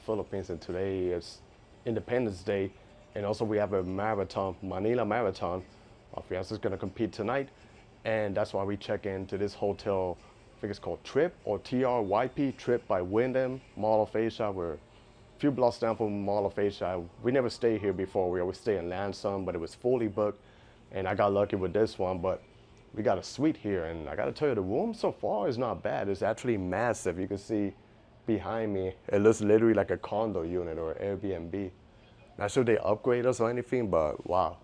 Philippines, and today is Independence Day, and also we have a marathon, Manila Marathon. Our fiance's gonna compete tonight, and that's why we check into this hotel. I think it's called Trip or TRYP, Trip by Wyndham, Mall of Asia. We're a few blocks down from Mall of Asia. We never stayed here before. We always stay in Lansing, but it was fully booked, and I got lucky with this one. But we got a suite here, and I gotta tell you, the room so far is not bad. It's actually massive. You can see behind me, it looks literally like a condo unit or Airbnb. Not sure they upgrade us or anything, but wow.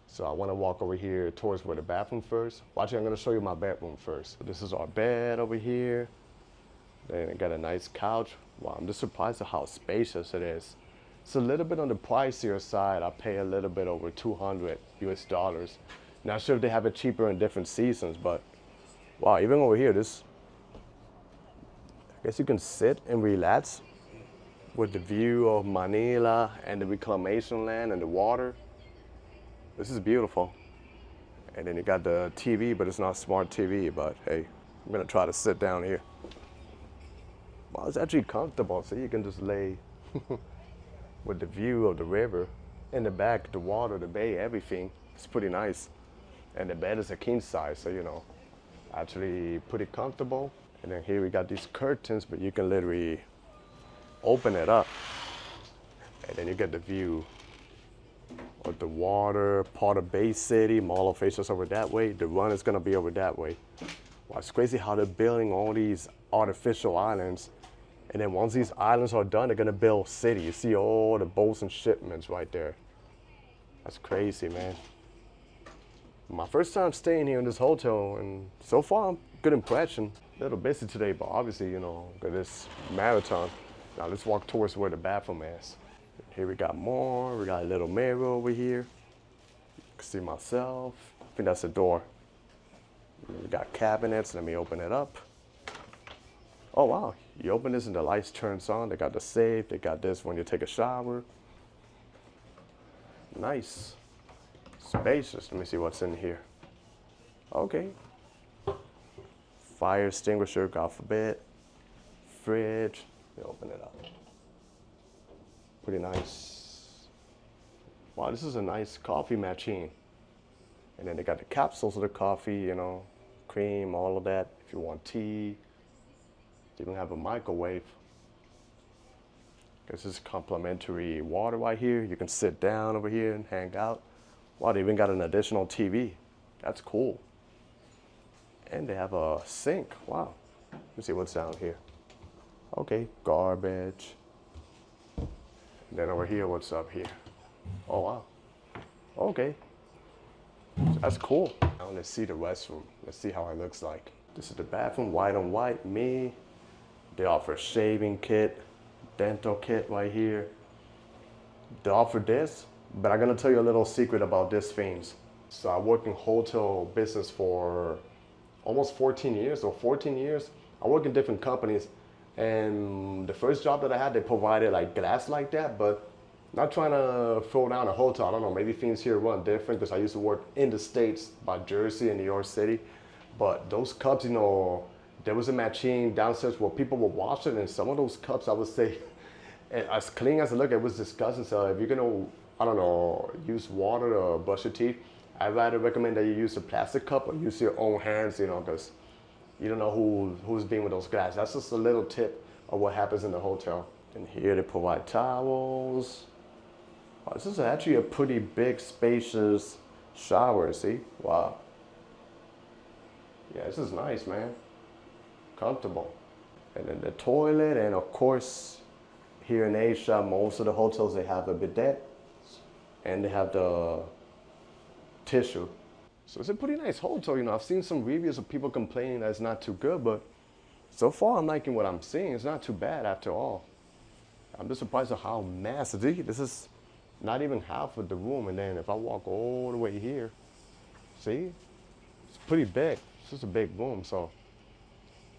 So I wanna walk over here towards where the bathroom first. Watch, I'm gonna show you my bedroom first. So this is our bed over here. Then I got a nice couch. Wow, I'm just surprised at how spacious it is. It's a little bit on the pricier side. I pay a little bit over 200 US dollars. Not sure if they have it cheaper in different seasons, but wow, even over here, this, I guess you can sit and relax with the view of Manila and the reclamation land and the water. This is beautiful. And then you got the TV, but it's not smart TV, but hey, I'm gonna try to sit down here. Wow, it's actually comfortable, so you can just lay with the view of the river. In the back, the water, the bay, everything. It's pretty nice. And the bed is a king size, so you know, actually pretty comfortable. And then here we got these curtains, but you can literally open it up, and then you get the view of the water, part of Bay City, Mall of Asia's over that way. The run is gonna be over that way. Wow, it's crazy how they're building all these artificial islands. And then once these islands are done, they're gonna build cities. You see all the boats and shipments right there. That's crazy, man. My first time staying here in this hotel, and so far, good impression. A little busy today, but obviously, you know, got this marathon. Now let's walk towards where the bathroom is. Here we got more. We got a little mirror over here. You can see myself. I think that's the door. We got cabinets. Let me open it up. Oh wow, you open this and the lights turns on. They got the safe. They got this when you take a shower. Nice. Spacious. Let me see what's in here. Okay. Fire extinguisher, God forbid. Fridge. Let me open it up. Pretty nice. Wow, this is a nice coffee machine. And then they got the capsules of the coffee, you know, cream, all of that. If you want tea. They even have a microwave. This is complimentary water right here. You can sit down over here and hang out. Wow, they even got an additional TV. That's cool. And they have a sink. Wow. Let's see what's down here. Okay, garbage. And then over here, what's up here? Oh, wow. Okay. That's cool. Now let's see the restroom. Let's see how it looks like. This is the bathroom, white on white, me. They offer shaving kit, dental kit right here. They offer this, but I'm gonna tell you a little secret about these things. So I worked in hotel business for almost 14 years or 14 years. I work in different companies, and the first job that I had, they provided like glass like that, but not trying to throw down a hotel. I don't know, maybe things here run different because I used to work in the States by Jersey and New York City. But those cups, you know, there was a machine downstairs where people were washing, and some of those cups, I would say, as clean as it looked, it was disgusting. So if you're gonna, I don't know, use water to brush your teeth, I'd rather recommend that you use a plastic cup or use your own hands, you know, because you don't know who's being with those glass. That's just a little tip of what happens in the hotel. And here they provide towels. Oh, this is actually a pretty big, spacious shower, see? Wow. Yeah, this is nice, man. Comfortable. And then the toilet, and of course, here in Asia, most of the hotels, they have a bidet, and they have the tissue. So it's a pretty nice hotel, you know. I've seen some reviews of people complaining that it's not too good, but so far I'm liking what I'm seeing. It's not too bad after all. I'm just surprised at how massive. This is not even half of the room, and then if I walk all the way here, see? It's pretty big. It's just a big room, so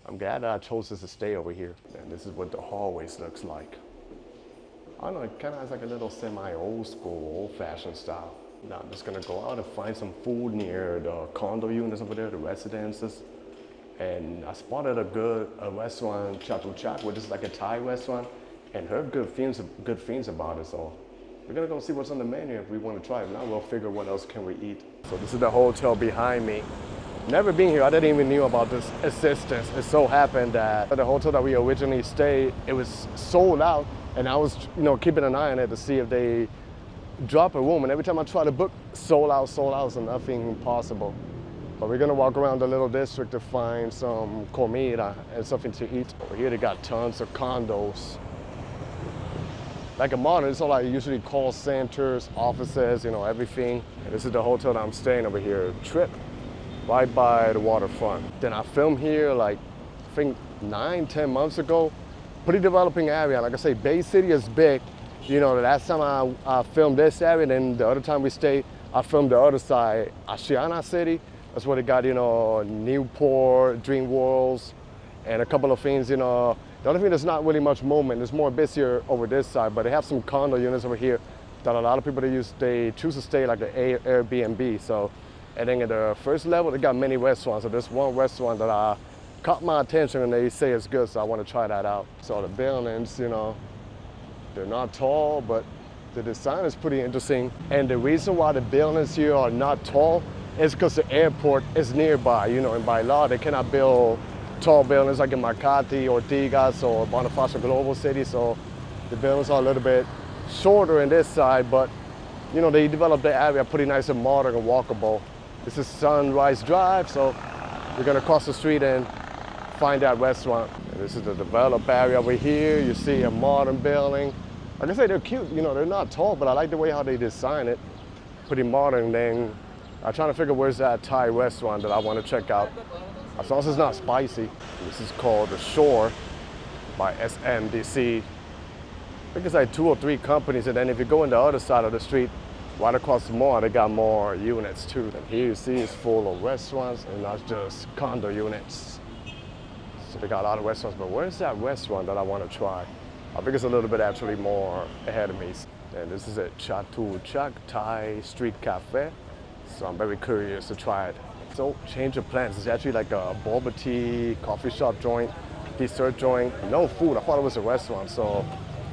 I'm glad that I chose this to stay over here. And this is what the hallways looks like. I don't know, it kind of has like a little semi-old school, old-fashioned style. Now I'm just gonna go out and find some food near the condo units over there, the residences. And I spotted a good restaurant, Chatuchak, which is like a Thai restaurant. and heard good things about it. So we're gonna go see what's on the menu if we want to try it. Now we'll figure what else can we eat. So this is the hotel behind me. Never been here. I didn't even knew about this assistance. It so happened that the hotel that we originally stayed, it was sold out, and I was, keeping an eye on it to see if they drop a room. And every time I try to book, sold out, so nothing possible. But we're gonna walk around the little district to find some comida and something to eat. Over here they got tons of condos. Like a modern, it's all like usually call centers, offices, everything. And this is the hotel that I'm staying over here, Trip. Right by the waterfront. Then I filmed here like, I think 9-10 months ago. Pretty developing area. Like I say, Bay City is big. The last time I filmed this area, then the other time we stayed, I filmed the other side, Aseana City. That's where they got, Newport, Dream Worlds, and a couple of things, The only thing there's not really much movement. There's more busier over this side, but they have some condo units over here that a lot of people they choose to stay like the Airbnb. So. And then at the first level, they got many restaurants. So there's one restaurant that caught my attention and they say it's good, so I want to try that out. So the buildings, they're not tall, but the design is pretty interesting. And the reason why the buildings here are not tall is because the airport is nearby. And by law, they cannot build tall buildings like in Makati, Ortigas, or Bonifacio Global City. So the buildings are a little bit shorter in this side, but they developed the area pretty nice and modern and walkable. This is Sunrise Drive, so we're gonna cross the street and find that restaurant. And this is the developed area over here. You see a modern building. Like I say, they're cute. They're not tall, but I like the way how they design it. Pretty modern. Then I'm trying to figure where's that Thai restaurant that I want to check out. As long as it's not spicy. This is called The Shore by SMDC. I think it's like 2 or 3 companies, and then if you go on the other side of the street, right across the mall, they got more units too. And here you see it's full of restaurants and not just condo units. So they got a lot of restaurants, but where's that restaurant that I want to try? I think it's a little bit actually more ahead of me. And this is at Chatu Chak Thai Street Cafe. So I'm very curious to try it. So change of plans. It's actually like a boba tea, coffee shop joint, dessert joint. No food, I thought it was a restaurant. So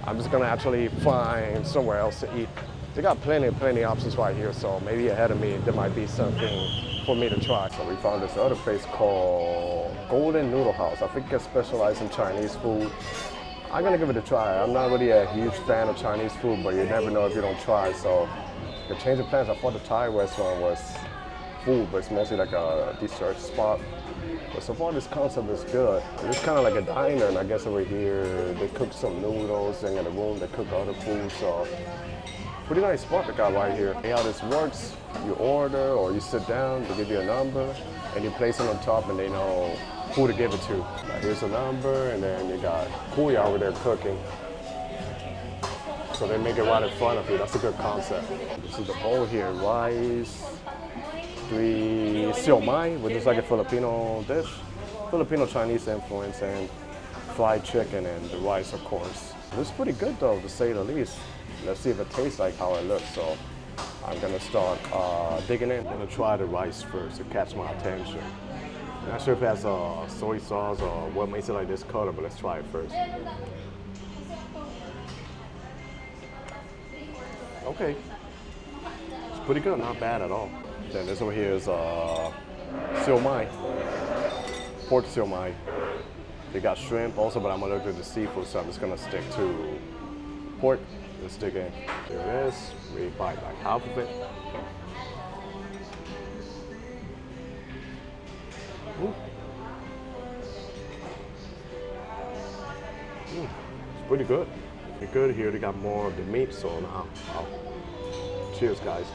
I'm just gonna actually find somewhere else to eat. They got plenty of options right here, so maybe ahead of me there might be something for me to try. So we found this other place called Golden Noodle House. I think it specializes in Chinese food. I'm gonna give it a try. I'm not really a huge fan of Chinese food, but you never know if you don't try. So the change of plans, I thought the Thai restaurant was food, but it's mostly like a dessert spot. But so far this concept is good. It's kind of like a diner, and I guess over here they cook some noodles, and in the room they cook other food. So pretty nice spot they got right here. Hey, how this works, you order or you sit down, they give you a number, and you place it on top and they know who to give it to. Here's a number, and then you got Kuya over there cooking. So they make it right in front of you. That's a good concept. This is the bowl here, rice, 3 siu mai, which is like a Filipino dish. Filipino Chinese influence, and fried chicken and the rice, of course. It's pretty good though, to say the least. Let's see if it tastes like how it looks. So I'm gonna start digging in. I'm gonna try the rice first to catch my attention. I'm not sure if it has soy sauce or what makes it like this color, but let's try it first. Okay, it's pretty good, not bad at all. Then this over here is siu mai, pork siu mai. They got shrimp also, but I'm allergic to seafood, so I'm just gonna stick to pork. Let's dig in. There it is. We bite like half of it. It's pretty good. Pretty good here. They got more of the meat, so now, cheers, guys.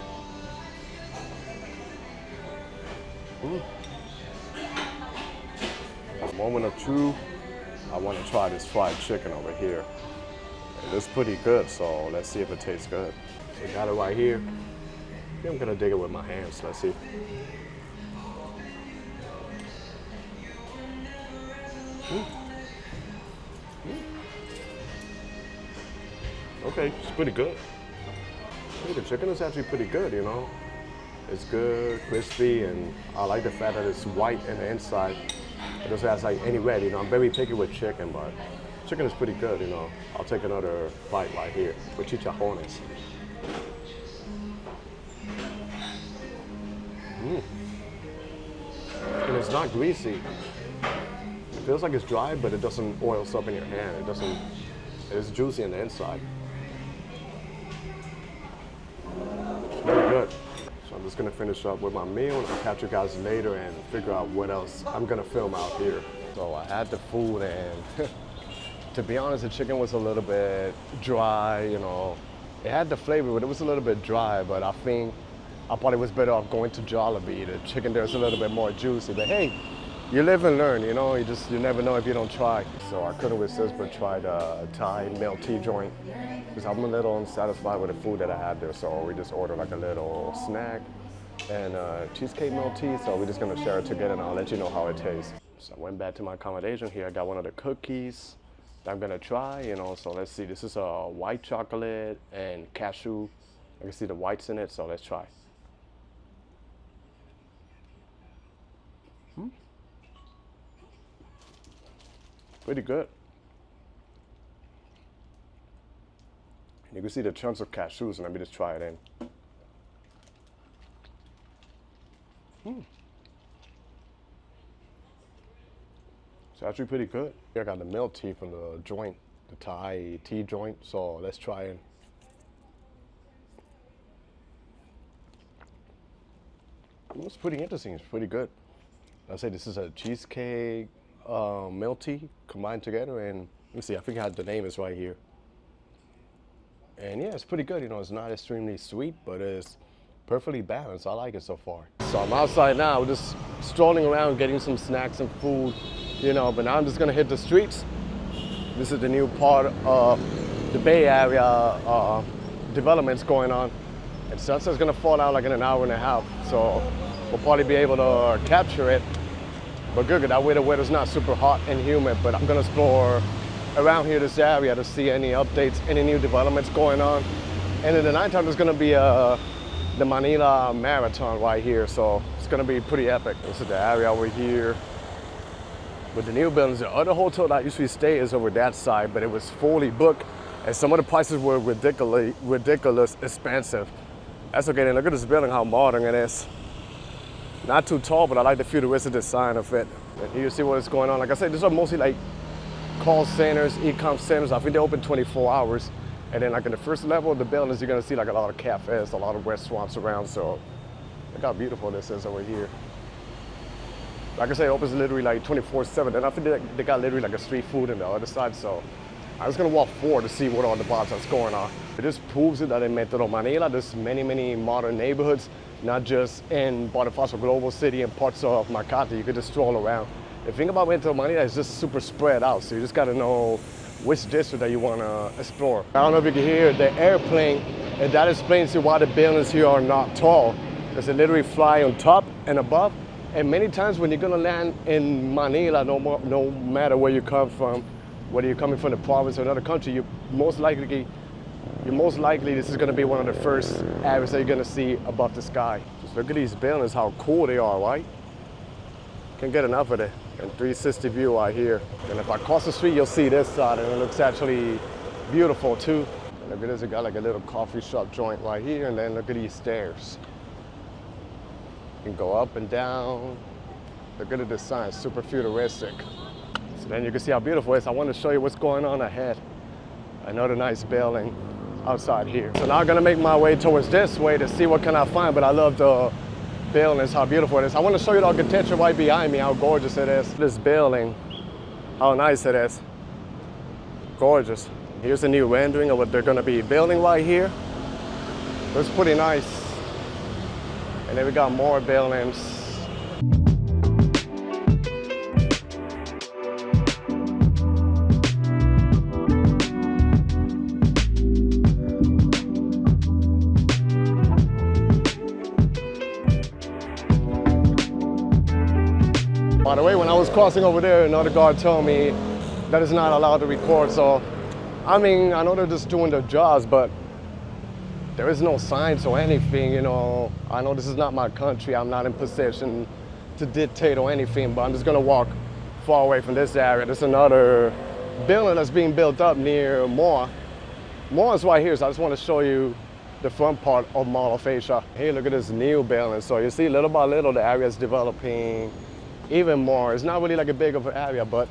A moment of truth. I want to try this fried chicken over here. It's pretty good, so let's see if it tastes good. So got it right here. I think I'm gonna dig it with my hands. Let's see. Okay, it's pretty good. Hey, the chicken is actually pretty good, It's good, crispy, and I like the fact that it's white in the inside. It doesn't have like any red, I'm very picky with chicken, but Chicken is pretty good, you know. I'll take another bite right here with chicharrones. And it's not greasy. It feels like it's dry, but it doesn't oil up in your hand. It doesn't, it's juicy on the inside. It's really good. So I'm just gonna finish up with my meal and I'll catch you guys later and figure out what else I'm gonna film out here. So I had the food and to be honest, the chicken was a little bit dry, you know. It had the flavor, but it was a little bit dry, but I think I probably was better off going to Jollibee. The chicken there is a little bit more juicy, but hey, you live and learn, you know, you never know if you don't try. So I couldn't resist but tried a Thai milk tea joint because I'm a little unsatisfied with the food that I had there, so we just ordered like a little snack and cheesecake milk tea, so we're just gonna share it together and I'll let you know how it tastes. So I went back to my accommodation here. I got one of the cookies that I'm gonna try, you know, so let's see. This is a white chocolate and cashew. I can see the whites in it, so let's try. Pretty good. You can see the chunks of cashews, and let me just try it in. It's actually pretty good. Here I got the milk tea from the joint, the Thai tea joint, so let's try it. It's pretty interesting, it's pretty good. I'd say this is a cheesecake, milk tea combined together, and let me see, I think the name is right here. And yeah, it's pretty good, you know, it's not extremely sweet, but it's perfectly balanced. I like it so far. So I'm outside now, we're just strolling around getting some snacks and food, you know, but now I'm just gonna hit the streets. This is the new part of the Bay Area developments going on. And sunset's gonna fall out like in an hour and a half, so we'll probably be able to capture it. But good, that way the weather's not super hot and humid, but I'm gonna explore around here, this area, to see any updates, any new developments going on. And in the nighttime, there's gonna be the Manila Marathon right here, so it's gonna be pretty epic. This is the area over here with the new buildings. The other hotel that I usually stay is over that side, but it was fully booked, and some of the prices were ridiculous expensive. That's okay, then look at this building, how modern it is. Not too tall, but I like the futuristic design of it. And here you see what's going on. Like I said, these are mostly like call centers, e-com centers. I think they open 24 hours. And then like in the first level of the buildings, you're gonna see like a lot of cafes, a lot of restaurants around. So look how beautiful this is over here. Like I said, it opens literally like 24/7. And I think they got literally like a street food on the other side. So I'm just gonna walk forward to see what all the bars that's going on. It just proves it that in Metro Manila, there's many modern neighborhoods, not just in Bonifacio Global City and parts of Makati. You could just stroll around. The thing about Metro Manila is just super spread out, so you just gotta know which district that you wanna explore. I don't know if you can hear the airplane, and that explains to you why the buildings here are not tall, because they literally fly on top and above. And many times when you're gonna land in Manila, no matter where you come from, whether you're coming from the province or another country, you're most likely this is gonna be one of the first areas that you're gonna see above the sky. Just look at these buildings, how cool they are, right? Can't get enough of it. And 360 view right here. And if I cross the street, you'll see this side, and it looks actually beautiful too. And look at this, it got like a little coffee shop joint right here, and then look at these stairs. You can go up and down. Look at the design, super futuristic. So then you can see how beautiful it is. I want to show you what's going on ahead. Another nice building outside here. So now I'm gonna make my way towards this way to see what can I find, but I love the buildings, how beautiful it is. I want to show you the architecture right behind me, how gorgeous it is. This building, how nice it is. Gorgeous. Here's a new rendering of what they're gonna be building right here. It's pretty nice. And then we got more buildings. By the way, when I was crossing over there, another guard told me that it's not allowed to record. So, I mean, I know they're just doing their jobs, but there is no signs or anything, you know. I know this is not my country. I'm not in position to dictate or anything, but I'm just gonna walk far away from this area. There's another building that's being built up near Moa. Moa is right here, so I just want to show you the front part of Mall of Asia. Here, look at this new building. So you see, little by little, the area is developing even more. It's not really like a big of an area, but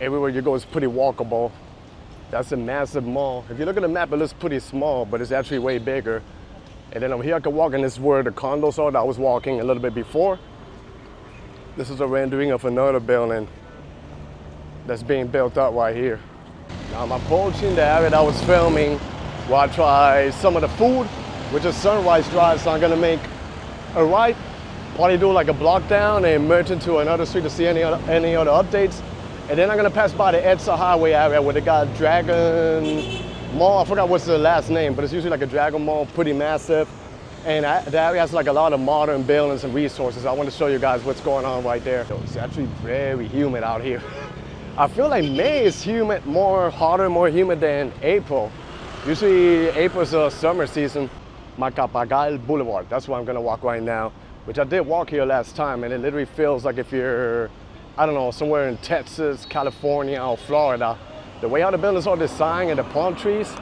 everywhere you go is pretty walkable. That's a massive mall. If you look at the map, it looks pretty small, but it's actually way bigger. And then over here, I can walk in. This is where the condos are that I was walking a little bit before. This is a rendering of another building that's being built up right here. Now I'm approaching the area that I was filming where I try some of the food, which is Sunrise Drive. So I'm gonna make a right, probably do like a block down and merge into another street to see any other updates. And then I'm gonna pass by the Edsa Highway area where they got Dragon Mall. I forgot what's the last name, but it's usually like a Dragon Mall, pretty massive. And the area has like a lot of modern buildings and resources. I want to show you guys what's going on right there. It's actually very humid out here. I feel like May is humid, hotter, more humid than April. Usually April's the summer season. Macapagal Boulevard, that's where I'm gonna walk right now, which I did walk here last time, and it literally feels like if you're, I don't know, somewhere in Texas, California, or Florida. The way how the buildings are designed and the palm trees,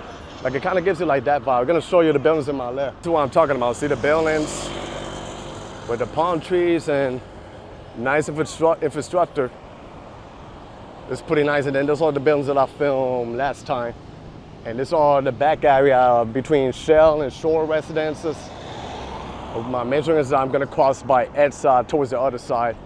like it kind of gives you like that vibe. I'm gonna show you the buildings in my left. That's what I'm talking about. See the buildings with the palm trees and nice infrastructure. It's pretty nice. And then those are the buildings that I filmed last time. And this are the back area between Shell and Shore residences. My mention is that I'm gonna cross by Edsa towards the other side.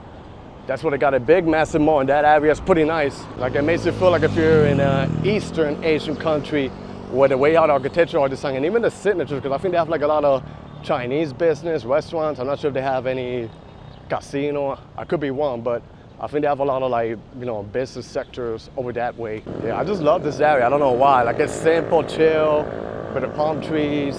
That's where they got a big, massive mall, and that area is pretty nice. Like it makes you feel like if you're in an Eastern Asian country where the way how the architecture are designed, and even the signatures, because I think they have like a lot of Chinese business, restaurants. I'm not sure if they have any casino. I could be wrong, but I think they have a lot of like, you know, business sectors over that way. Yeah, I just love this area. I don't know why. Like it's simple, chill, with the palm trees,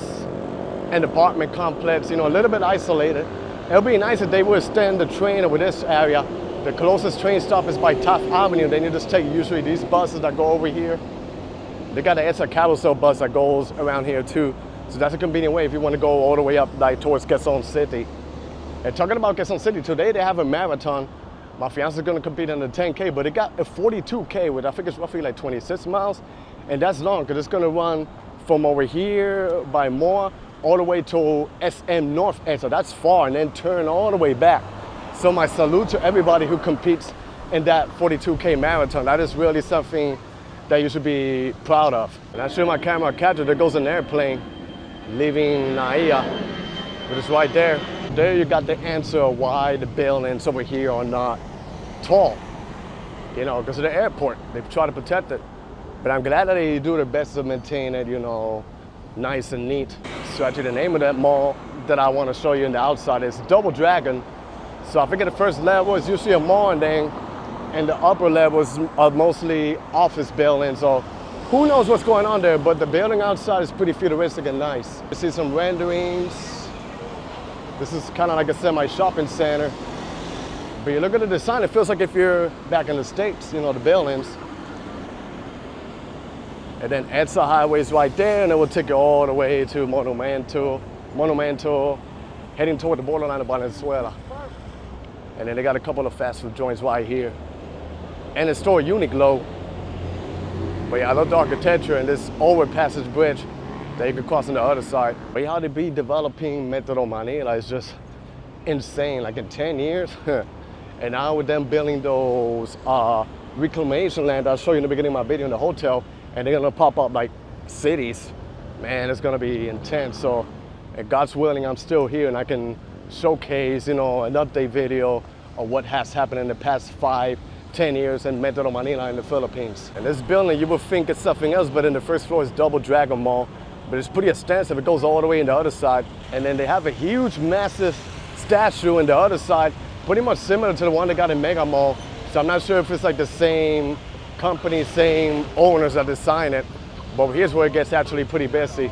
and apartment complex, you know, a little bit isolated. It'll be nice if they would extend the train over this area. The closest train stop is by Taft Avenue. Then you just take usually these buses that go over here. They got an Edsa Carousel bus that goes around here too. So that's a convenient way if you want to go all the way up like towards Quezon City. And talking about Quezon City, today they have a marathon. My fiance is going to compete in the 10K, but it got a 42K, which I think is roughly like 26 miles. And that's long because it's going to run from over here by Moa all the way to SM North End. So that's far, and then turn all the way back. So my salute to everybody who competes in that 42K marathon. That is really something that you should be proud of. And I show my camera capture, there goes an airplane leaving Naia, but it's right there. There you got the answer why the buildings over here are not tall. You know, because of the airport. They try to protect it. But I'm glad that they do their best to maintain it, you know, nice and neat. So actually the name of that mall that I want to show you in the outside is Double Dragon. So I think at the first level is usually a mall, and then in the upper levels are mostly office buildings. So who knows what's going on there, but the building outside is pretty futuristic and nice. You see some renderings. This is kind of like a semi-shopping center. But you look at the design, it feels like if you're back in the States, you know, the buildings. And then Edsa Highway is right there, and it will take you all the way to Monumento, heading toward the borderline of Venezuela. And then they got a couple of fast food joints right here. And it's still Uniqlo. But yeah, I love the architecture and this overpassage bridge that you can cross on the other side. But how they be developing Metro Manila is just insane, like in 10 years. And now with them building those reclamation land I'll show you in the beginning of my video in the hotel, and they're gonna pop up like cities. Man, it's gonna be intense. So, if God's willing, I'm still here and I can showcase, you know, an update video of what has happened in the past 5-10 years in Metro Manila in the Philippines. And this building, you would think it's something else, but in the first floor is Double Dragon Mall. But it's pretty extensive. It goes all the way in the other side. And then they have a huge, massive statue in the other side, pretty much similar to the one they got in Mega Mall. So I'm not sure if it's like the same company, same owners that design it. But here's where it gets actually pretty busy.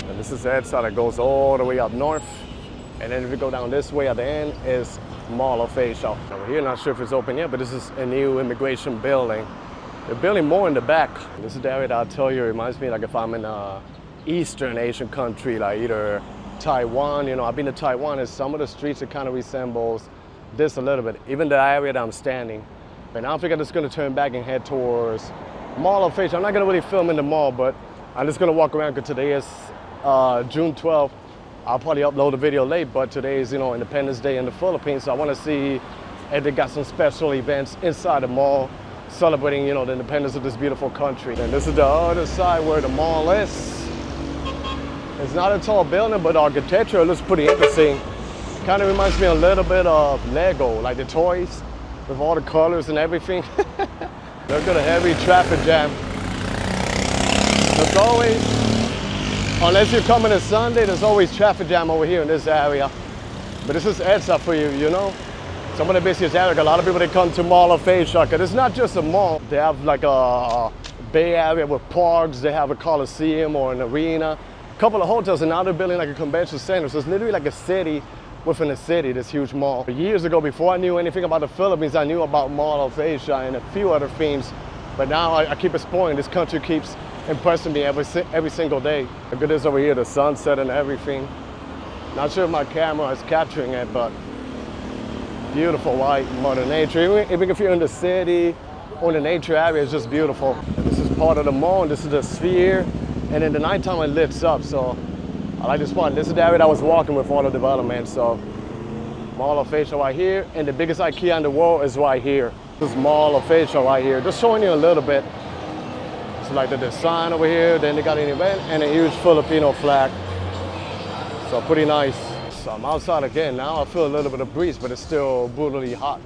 And this is the Edsa that goes all the way up north. And then if you go down this way at the end is Mall of Asia. Over here, not sure if it's open yet, but this is a new immigration building. They're building more in the back. This is the area that I'll tell you reminds me like if I'm in a Eastern Asian country, like either Taiwan. You know, I've been to Taiwan, and some of the streets, it kind of resembles this a little bit, even the area that I'm standing. But now I think I'm just gonna turn back and head towards Mall of Asia. I'm not gonna really film in the mall, but I'm just gonna walk around because today is June 12th. I'll probably upload a video late, but today is, you know, Independence Day in the Philippines, so I wanna see if they got some special events inside the mall celebrating, you know, the independence of this beautiful country. And this is the other side where the mall is. It's not a tall building, but architecture looks pretty interesting. Kind of reminds me a little bit of Lego, like the toys with all the colors and everything. Look at a heavy traffic jam. There's always, unless you're coming on Sunday, there's always traffic jam over here in this area. But this is EDSA for you, you know? Some of the busiest areas, a lot of people, they come to Mall of Asia, because it's not just a mall. They have like a Bay Area with parks, they have a Coliseum or an arena, a couple of hotels, and now they're building like a convention center. So it's literally like a city within a city, this huge mall. Years ago, before I knew anything about the Philippines, I knew about Mall of Asia and a few other themes. But now I keep exploring. This country keeps impressing me every single day. Look at this over here, the sunset and everything. Not sure if my camera is capturing it, but beautiful white Mother Nature. Even if you're in the city or in the nature area, it's just beautiful. And this is part of the mall, and this is the sphere. And in the nighttime, it lifts up, so I like this one. This is the area that I was walking with all the development. So Mall of Asia right here, and the biggest IKEA in the world is right here. This is Mall of Asia right here. Just showing you a little bit. It's like the design over here, then they got an event and a huge Filipino flag. So pretty nice. So I'm outside again. Now I feel a little bit of breeze, but it's still brutally hot.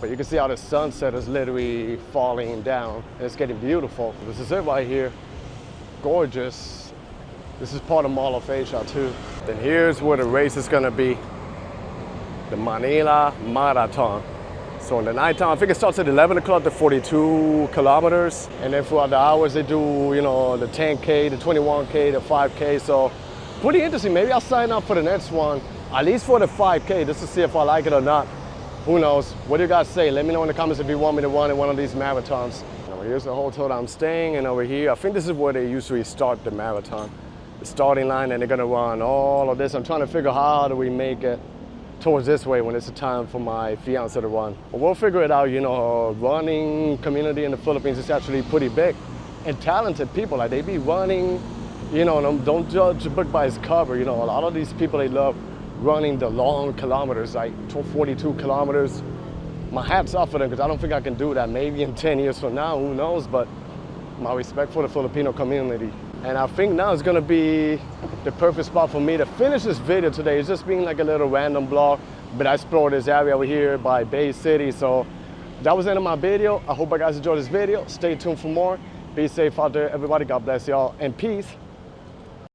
But you can see how the sunset is literally falling down. It's getting beautiful. This is it right here. Gorgeous. This is part of Mall of Asia too. Then here's where the race is gonna be. The Manila Marathon. So in the nighttime, I think it starts at 11 o'clock to 42 kilometers. And then throughout the hours, they do, you know, the 10K, the 21K, the 5K. So pretty interesting. Maybe I'll sign up for the next one, at least for the 5K, just to see if I like it or not. Who knows? What do you guys say? Let me know in the comments if you want me to run in one of these marathons. Now, here's the hotel that I'm staying in over here. I think this is where they usually start the marathon. The starting line, and they're gonna run all of this. I'm trying to figure how do we make it towards this way when it's the time for my fiance to run. But we'll figure it out. You know, running community in the Philippines is actually pretty big and talented people. Like, they be running, you know, don't judge a book by its cover. You know, a lot of these people, they love running the long kilometers, like 42 kilometers. My hat's off for them, because I don't think I can do that. Maybe in 10 years from now, who knows? But my respect for the Filipino community. And I think now is gonna be the perfect spot for me to finish this video today. It's just being like a little random vlog, but I explored this area over here by Bay City. So that was the end of my video. I hope you guys enjoyed this video. Stay tuned for more. Be safe out there, everybody. God bless y'all, and peace.